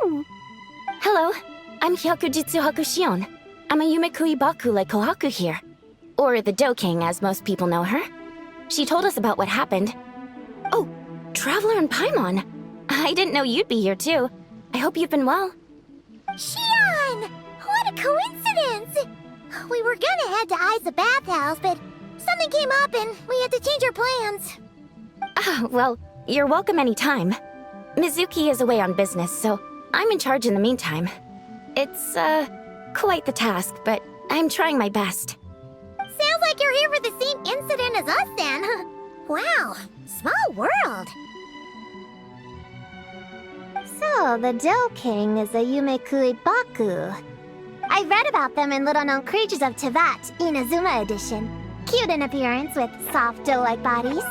Hello, I'm Hyakujitsu Hakushion. I'm a Yumekui Baku like Kohaku here. Or the Dough King, as most people know her. She told us about what happened. Oh, Traveler and Paimon. I didn't know you'd be here too. I hope you've been well. Shion! What a coincidence! We were gonna head to Ai's bathhouse, but something came up and we had to change our plans. Ah, well, you're welcome anytime. Mizuki is away on business, so I'm in charge in the meantime. It's, quite the task, but I'm trying my best. Sounds like you're here for the same incident as us then. Wow, small world. So, the Dough King is a Yumekui Baku. I read about them in Little Known Creatures of Tevat, Inazuma edition. Cute in appearance with soft dough-like bodies.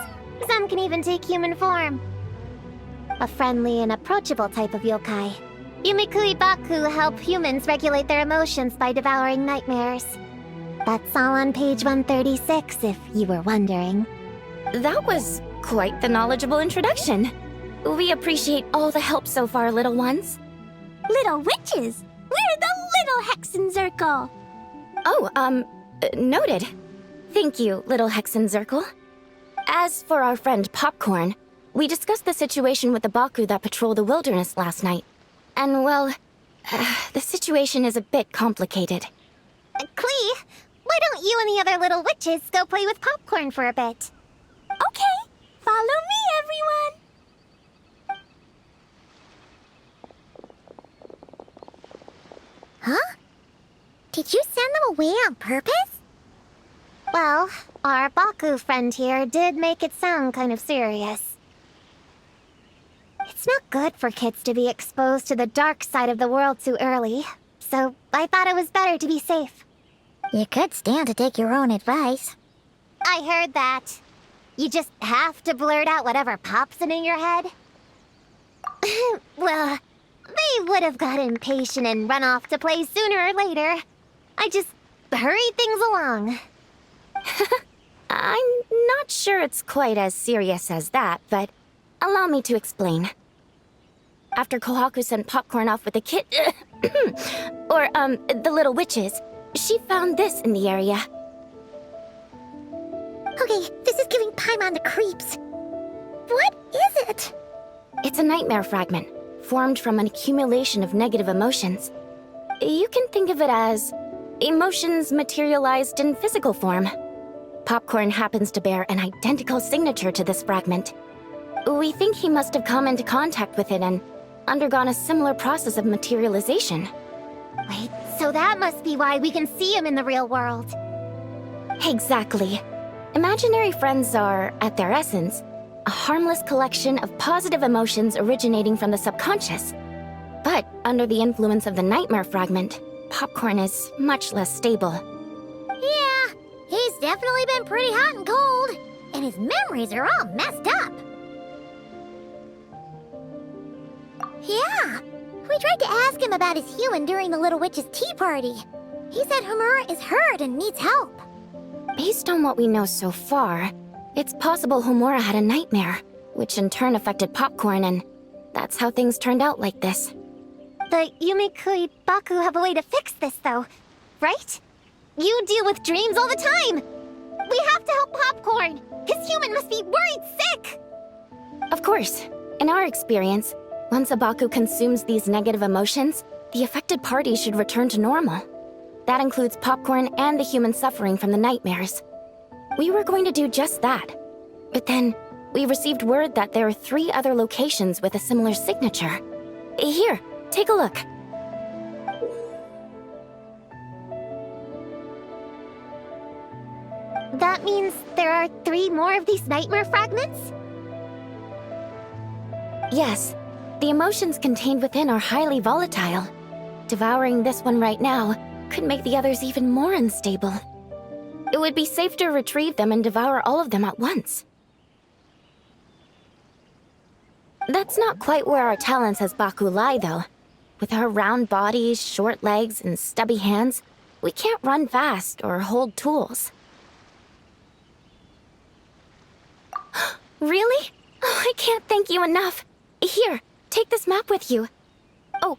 Some can even take human form. A friendly and approachable type of yokai. Yumekui Baku help humans regulate their emotions by devouring nightmares. That's all on page 136, if you were wondering. That was quite the knowledgeable introduction. We appreciate all the help so far, little ones. Little witches! We're the Little Hexenzirkel! Oh, noted. Thank you, Little Hexenzirkel. As for our friend Popcorn, we discussed the situation with the Baku that patrol the wilderness last night. And, well, the situation is a bit complicated. Klee, why don't you and the other little witches go play with Popcorn for a bit? Okay, follow me, everyone! Huh? Did you send them away on purpose? Well, our Baku friend here did make it sound kind of serious. It's not good for kids to be exposed to the dark side of the world too early, so I thought it was better to be safe. You could stand to take your own advice. I heard that. You just have to blurt out whatever pops in your head. Well, they would have got impatient and run off to play sooner or later. I just hurried things along. I'm not sure it's quite as serious as that, but allow me to explain. After Kohaku sent Popcorn off with the kid... the little witches, she found this in the area. Okay, this is giving Paimon the creeps. What is it? It's a nightmare fragment, formed from an accumulation of negative emotions. You can think of it as emotions materialized in physical form. Popcorn happens to bear an identical signature to this fragment. We think he must have come into contact with it and undergone a similar process of materialization. Wait, so that must be why we can see him in the real world. Exactly. Imaginary friends are, at their essence, a harmless collection of positive emotions originating from the subconscious. But under the influence of the nightmare fragment, Popcorn is much less stable. Yeah, he's definitely been pretty hot and cold, and his memories are all messed up. Yeah, we tried to ask him about his human during the Little Witch's tea party. He said Homura is hurt and needs help. Based on what we know so far, it's possible Homura had a nightmare, which in turn affected Popcorn, and that's how things turned out like this. The Yumekui Baku have a way to fix this, though, right? You deal with dreams all the time! We have to help Popcorn! His human must be worried sick! Of course. In our experience, once a Baku consumes these negative emotions, the affected party should return to normal. That includes Popcorn and the human suffering from the nightmares. We were going to do just that. But then, we received word that there are 3 other locations with a similar signature. Here, take a look. That means there are 3 more of these nightmare fragments? Yes, the emotions contained within are highly volatile. Devouring this one right now could make the others even more unstable. It would be safe to retrieve them and devour all of them at once. That's not quite where our talents as Baku lie, though. With our round bodies, short legs, and stubby hands, we can't run fast or hold tools. Really? Oh, I can't thank you enough. Here, take this map with you. Oh,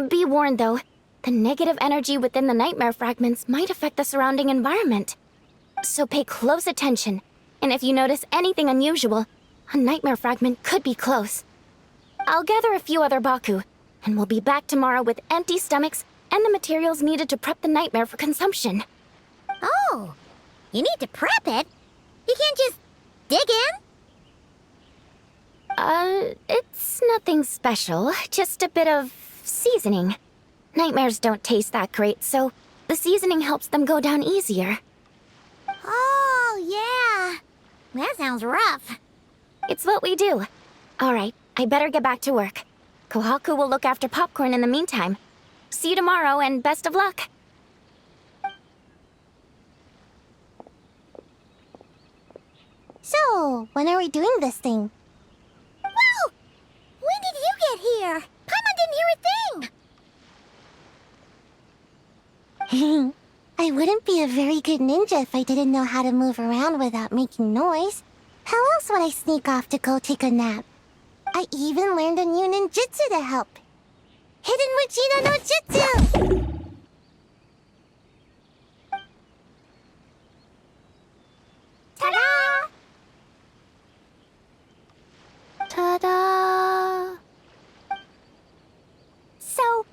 Be warned, though. The negative energy within the nightmare fragments might affect the surrounding environment. So pay close attention, and if you notice anything unusual, a nightmare fragment could be close. I'll gather a few other Baku, and we'll be back tomorrow with empty stomachs and the materials needed to prep the nightmare for consumption. Oh, you need to prep it? You can't just dig in? It's nothing special, just a bit of seasoning. Nightmares don't taste that great, so the seasoning helps them go down easier. Oh, yeah. That sounds rough. It's what we do. All right, I better get back to work. Kohaku will look after Popcorn in the meantime. See you tomorrow, and best of luck. So, when are we doing this thing? Whoa! When did you get here? Paimon didn't hear a thing! I wouldn't be a very good ninja if I didn't know how to move around without making noise. How else would I sneak off to go take a nap? I even learned a new ninjutsu to help. Hidden Wujina no Jutsu! Ta-da! Ta-da! So,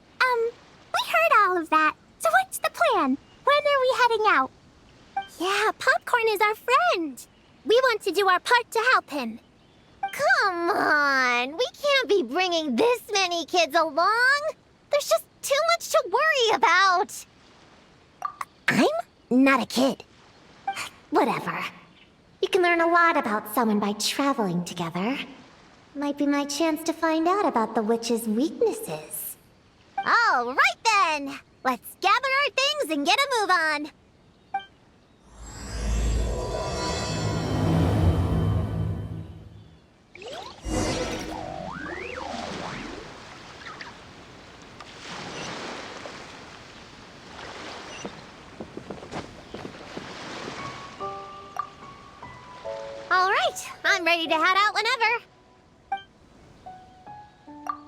we heard all of that. So what's the plan? When are we heading out? Yeah, Popcorn is our friend. We want to do our part to help him. Come on, we can't be bringing this many kids along. There's just too much to worry about. I'm not a kid. Whatever. You can learn a lot about someone by traveling together. Might be my chance to find out about the witch's weaknesses. All right then! Let's gather our things and get a move on. All right, I'm ready to head out whenever.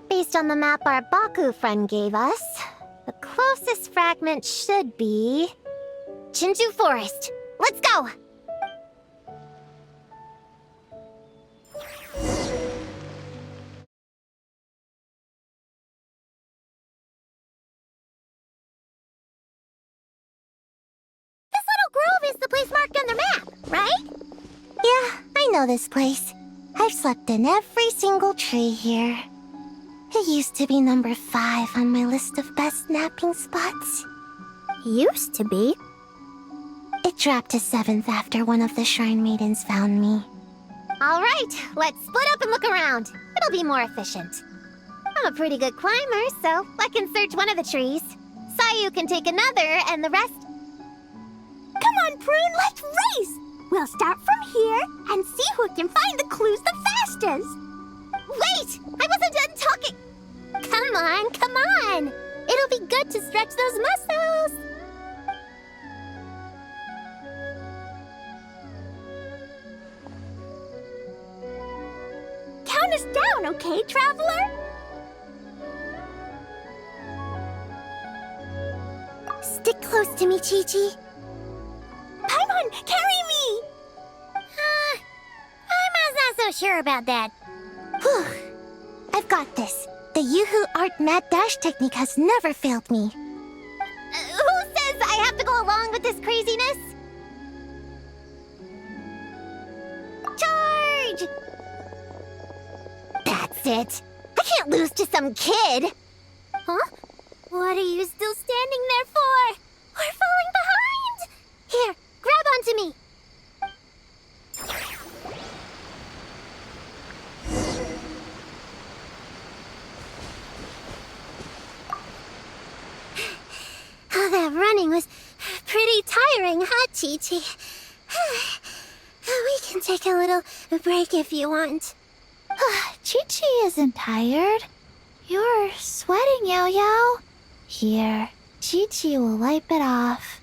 Based on the map our Baku friend gave us, the closest fragment should be Chinju Forest. Let's go! This little grove is the place marked on the map, right? Yeah, I know this place. I've slept in every single tree here. It used to be number 5 on my list of best napping spots. Used to be? It dropped to 7th after one of the Shrine Maidens found me. All right, let's split up and look around. It'll be more efficient. I'm a pretty good climber, so I can search one of the trees. Sayu can take another, and the rest... Come on, Prune, let's race! We'll start from here and see who can find the clues the fastest. Wait! I wasn't done talking! Come on, come on! It'll be good to stretch those muscles! Count us down, okay, traveler? Stick close to me, Chi-Chi. Paimon, carry me! Paimon's not so sure about that. Whew. I've got this. The Yoo-Hoo Art Mad Dash technique has never failed me. Who says I have to go along with this craziness? Charge! That's it. I can't lose to some kid. Huh? What are you still standing there for? We're falling behind! Here, grab onto me. Oh, that running was pretty tiring, huh, Chi-Chi? We can take a little break if you want. Chi-Chi isn't tired. You're sweating, Yao-Yao. Here, Chi-Chi will wipe it off.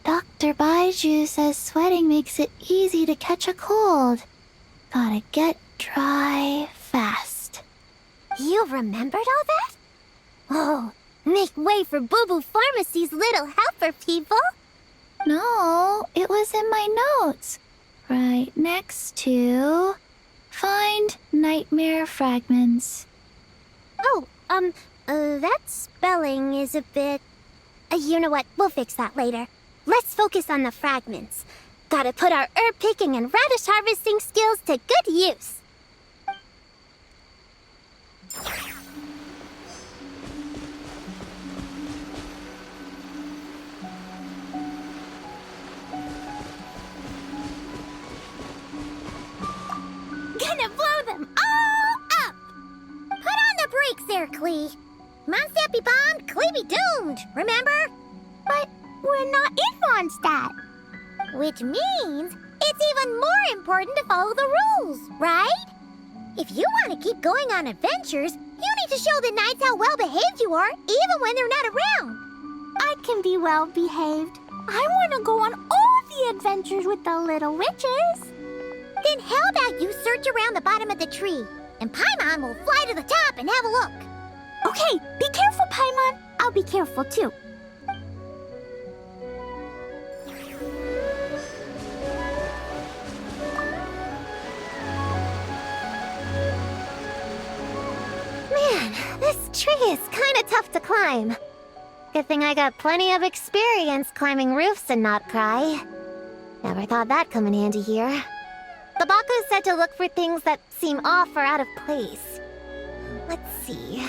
Dr. Baiju says sweating makes it easy to catch a cold. Gotta get dry fast. You remembered all that? Oh, make way for Boo Boo Pharmacy's little helper, people! No, it was in my notes. Right next to... Find nightmare fragments. Oh, that spelling is a bit... you know what? We'll fix that later. Let's focus on the fragments. Gotta put our herb picking and radish harvesting skills to good use. Gonna blow them all up! Put on the brakes there, Klee. Mondstadt be bombed, Klee be doomed, remember? But we're not in Mondstadt. Which means it's even more important to follow the rules, right? If you want to keep going on adventures, you need to show the knights how well-behaved you are, even when they're not around. I can be well-behaved. I want to go on all the adventures with the little witches. Then how about you search around the bottom of the tree, and Paimon will fly to the top and have a look. Okay, be careful, Paimon. I'll be careful, too. Man, this tree is kind of tough to climb. Good thing I got plenty of experience climbing roofs and not cry. Never thought that'd come in handy here. The Baku said to look for things that seem off or out of place. Let's see.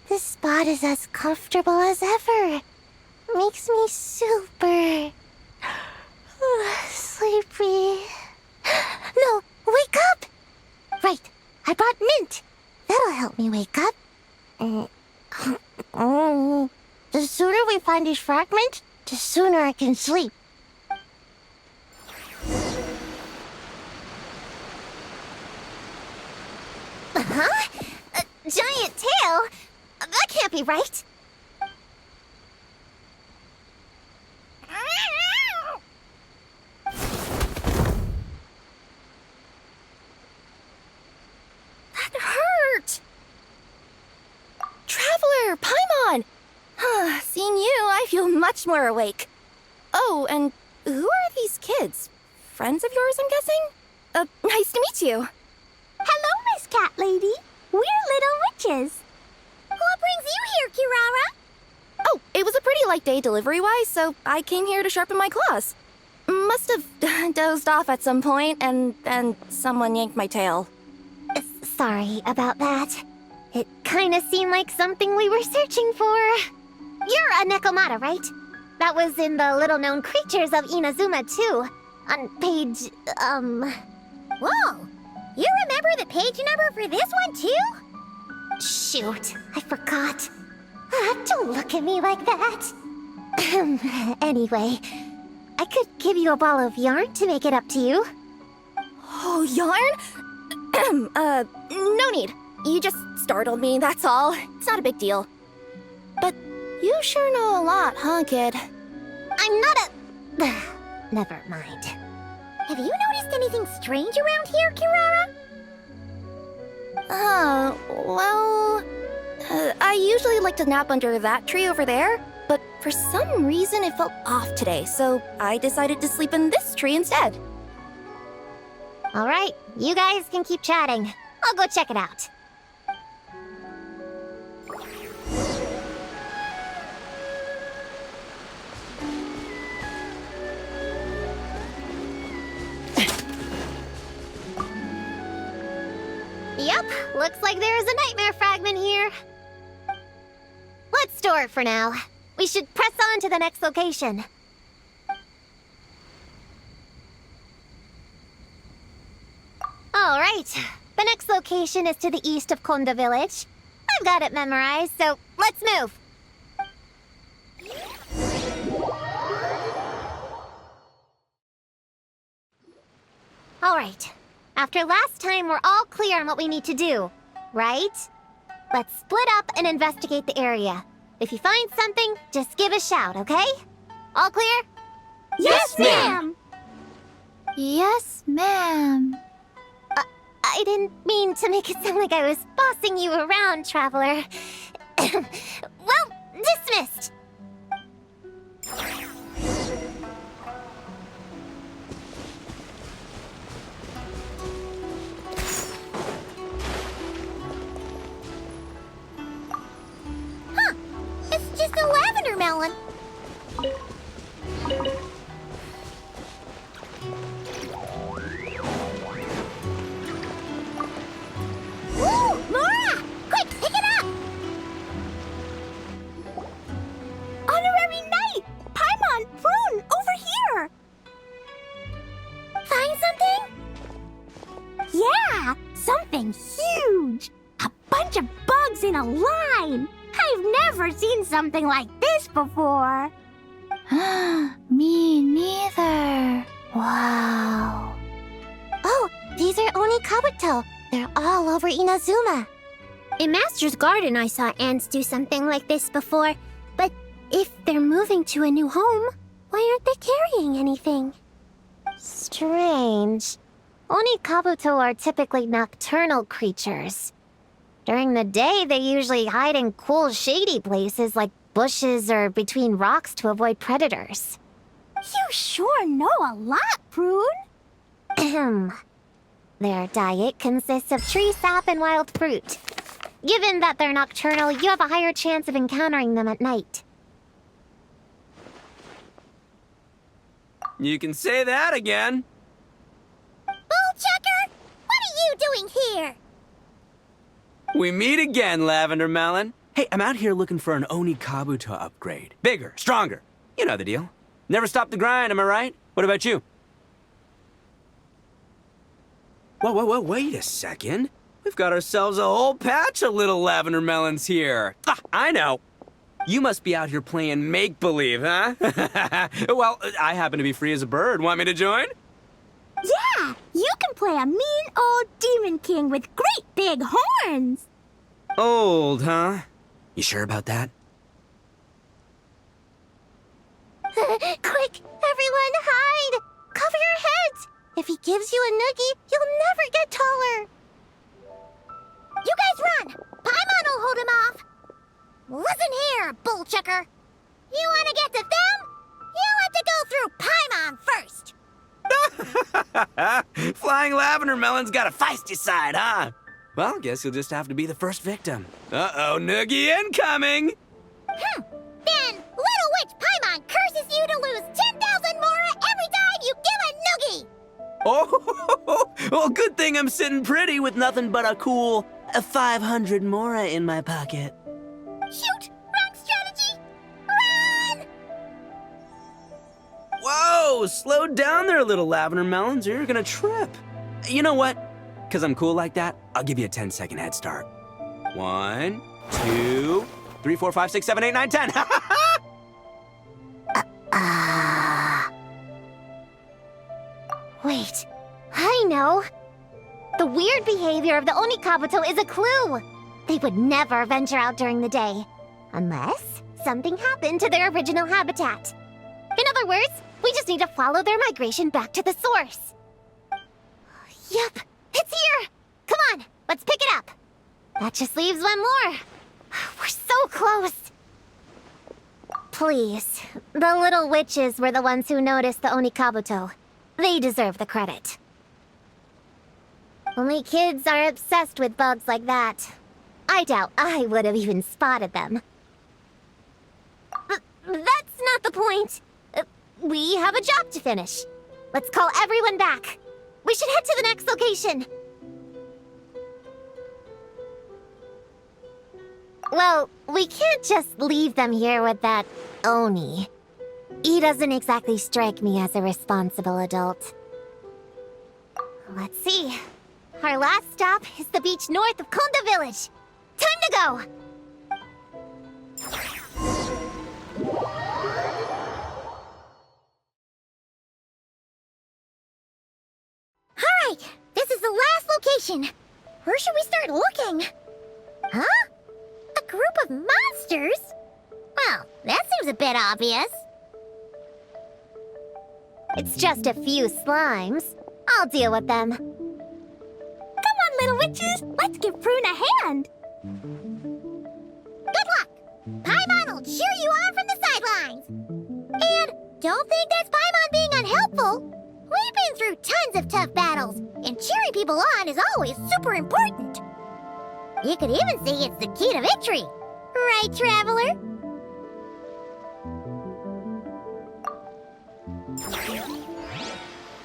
This spot is as comfortable as ever. Makes me super sleepy. No, wake up! Right, I brought mint. That'll help me wake up. The sooner we find these fragments, the sooner I can sleep. Huh? A giant tail? That can't be right. That hurt! Traveler, Paimon! Seeing you, I feel much more awake. Oh, and who are these kids? Friends of yours, I'm guessing? Nice to meet you. Hello, Miss Cat Lady. We're little witches. What brings you here, Kirara? Oh, it was a pretty light day delivery-wise, so I came here to sharpen my claws. Must have dozed off at some point, and then someone yanked my tail. Sorry about that. It kinda seemed like something we were searching for. You're a Nekomata, right? That was in the little-known creatures of Inazuma, too. On page, Whoa! You remember the page number for this one, too? Shoot, I forgot. Don't look at me like that. Anyway, I could give you a ball of yarn to make it up to you. Oh, yarn? No need. You just startled me, that's all. It's not a big deal. But you sure know a lot, huh, kid? I'm not a... Never mind. Have you noticed anything strange around here, Kirara? I usually like to nap under that tree over there, but for some reason it felt off today, so I decided to sleep in this tree instead. All right, you guys can keep chatting. I'll go check it out. Yep, looks like there is a nightmare fragment here. Let's store it for now. We should press on to the next location. All right, the next location is to the east of Konda Village. I've got it memorized, so let's move. All right. After last time, we're all clear on what we need to do, right? Let's split up and investigate the area. If you find something, just give a shout, okay? All clear? Yes, ma'am! Yes, ma'am. I didn't mean to make it sound like I was bossing you around, Traveler. Well, dismissed! Huh! It's just a lavender melon. Ooh, Mora! Quick, pick it up! Honorary Knight! Paimon, Prune, over here! Find something? Yeah! Something huge! A bunch of bugs in a line! I've never seen something like this before! Me neither. Wow. Oh, these are Onikabuto. They're all over Inazuma. In Master's Garden, I saw ants do something like this before. But if they're moving to a new home, why aren't they carrying anything? Strange. Onikabuto are typically nocturnal creatures. During the day, they usually hide in cool, shady places like bushes or between rocks to avoid predators. You sure know a lot, Prune! Ahem. Their diet consists of tree sap and wild fruit. Given that they're nocturnal, you have a higher chance of encountering them at night. You can say that again. Bullchecker! What are you doing here? We meet again, Lavender Melon. Hey, I'm out here looking for an Onikabuto upgrade. Bigger, stronger. You know the deal. Never stop the grind, am I right? What about you? Whoa, wait a second. We've got ourselves a whole patch of little Lavender Melons here. Ah, I know. You must be out here playing make-believe, huh? Well, I happen to be free as a bird. Want me to join? Yeah! You can play a mean old demon king with great big horns! Old, huh? You sure about that? Quick, everyone hide! Cover your heads! If he gives you a noogie, you'll never get taller. You guys run! Paimon will hold him off! Listen here, bullchecker. You want to get to them? You have to go through Paimon first! Flying Lavender Melon's got a feisty side, huh? Well, guess you'll just have to be the first victim. Uh-oh, noogie incoming! Then, Little Witch Paimon curses you to lose 10,000 Mora every time you give a noogie! Oh, well, good thing I'm sitting pretty with nothing but a cool 500 Mora in my pocket. Shoot! Wrong strategy! Run! Whoa, slow down there, little Lavender Melons, or you're gonna trip. You know what? Because I'm cool like that, I'll give you a 10-second head start. 1, 2, 3, 4, 5, 6, 7, 8, 9, 10. Wait, I know. The weird behavior of the Onikabuto is a clue. They would never venture out during the day, unless something happened to their original habitat. In other words, we just need to follow their migration back to the source. Yep, it's here! Come on, let's pick it up. That just leaves one more. We're so close. Please, the little witches were the ones who noticed the Onikabuto. They deserve the credit. Only kids are obsessed with bugs like that. I doubt I would have even spotted them. But that's not the point. We have a job to finish. Let's call everyone back. We should head to the next location. Well, we can't just leave them here with that Oni. He doesn't exactly strike me as a responsible adult. Let's see. Our last stop is the beach north of Konda Village. Time to go! Alright, this is the last location. Where should we start looking? Huh? group of monsters? Well, that seems a bit obvious. It's just a few slimes. I'll deal with them. Come on, little witches! Let's give Prune a hand! Good luck! Paimon will cheer you on from the sidelines! And don't think that's Paimon being unhelpful! We've been through tons of tough battles, and cheering people on is always super important! You could even say it's the key to victory! Right, Traveler?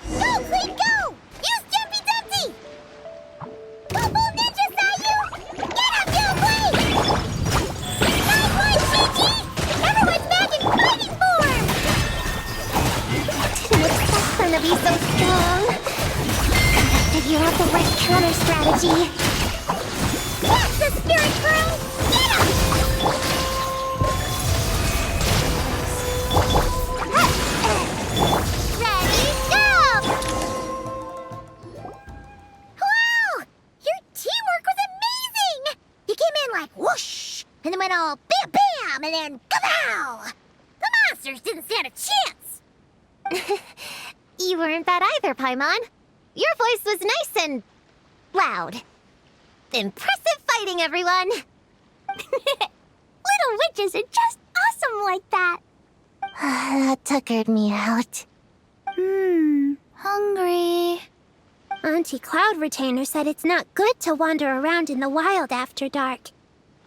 Go, Clee, go! Use Jumpy Dumpty! Go, Boom Ninja, Sayu! Get up, Doughboy! Nice one, Shinji! Everyone's back in fighting form! Didn't expect them to be so strong. Gotta figure out the right counter strategy. That's the spirit, Prune! Get up! Ready, go! Wow! Your teamwork was amazing! You came in like whoosh, and then went all bam bam, and then kapow! The monsters didn't stand a chance! You weren't bad either, Paimon. Your voice was nice and loud. Impressive fighting, everyone! Little witches are just awesome like that! That tuckered me out. Hungry. Auntie Cloud Retainer said it's not good to wander around in the wild after dark.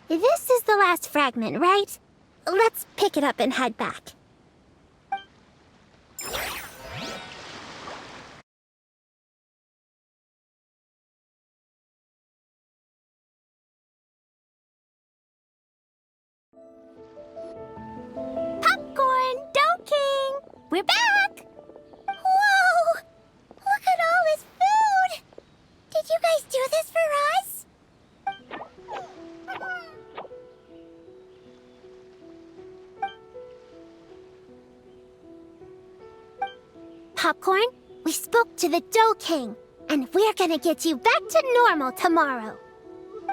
This is the last fragment, right? Let's pick it up and head back. Popcorn, Dough King! We're back! Whoa! Look at all this food! Did you guys do this for us? Popcorn, we spoke to the Dough King, and we're gonna get you back to normal tomorrow.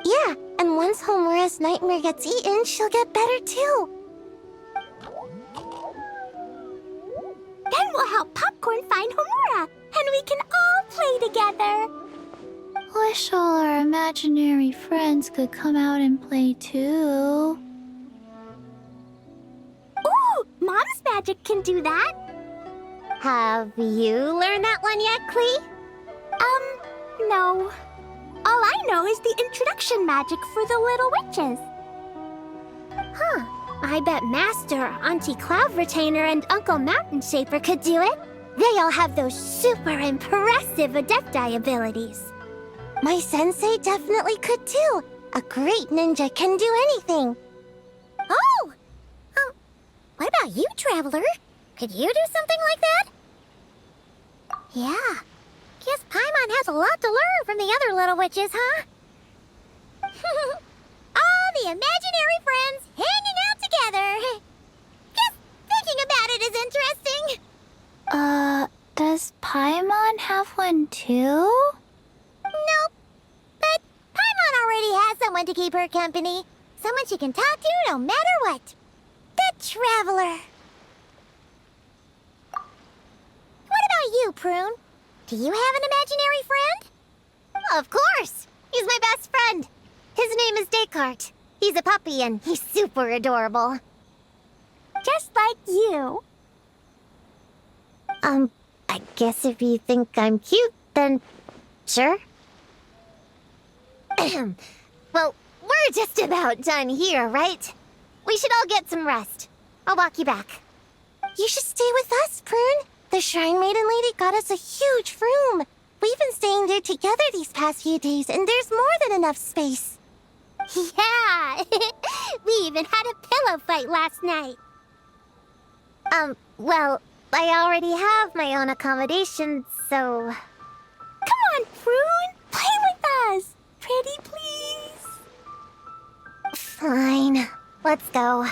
Yeah, and once Homura's nightmare gets eaten, she'll get better too. Then we'll help Popcorn find Homura, and we can all play together. Wish all our imaginary friends could come out and play too. Ooh, Mom's magic can do that. Have you learned that one yet, Klee? No. All I know is the introduction magic for the little witches. Huh. I bet Master, Auntie Cloud Retainer, and Uncle Mountain Shaper could do it. They all have those super impressive Adepti abilities. My sensei definitely could too. A great ninja can do anything. Oh! What about you, Traveler? Could you do something like that? Yeah. Guess Paimon has a lot to learn from the other little witches, huh? All the imaginary friends hanging out together. Just thinking about it is interesting. Does Paimon have one too? Nope. But Paimon already has someone to keep her company. Someone she can talk to no matter what. The Traveler. What about you, Prune? Do you have an imaginary friend? Of course! He's my best friend. His name is Descartes. He's a puppy and he's super adorable. Just like you. I guess if you think I'm cute, then sure. Well, we're just about done here, right? We should all get some rest. I'll walk you back. You should stay with us, Prune. The Shrine Maiden Lady got us a huge room. We've been staying there together these past few days, and there's more than enough space. Yeah. We even had a pillow fight last night. Well, I already have my own accommodation, so... Come on, Prune. Play with us. Pretty please. Fine. Let's go.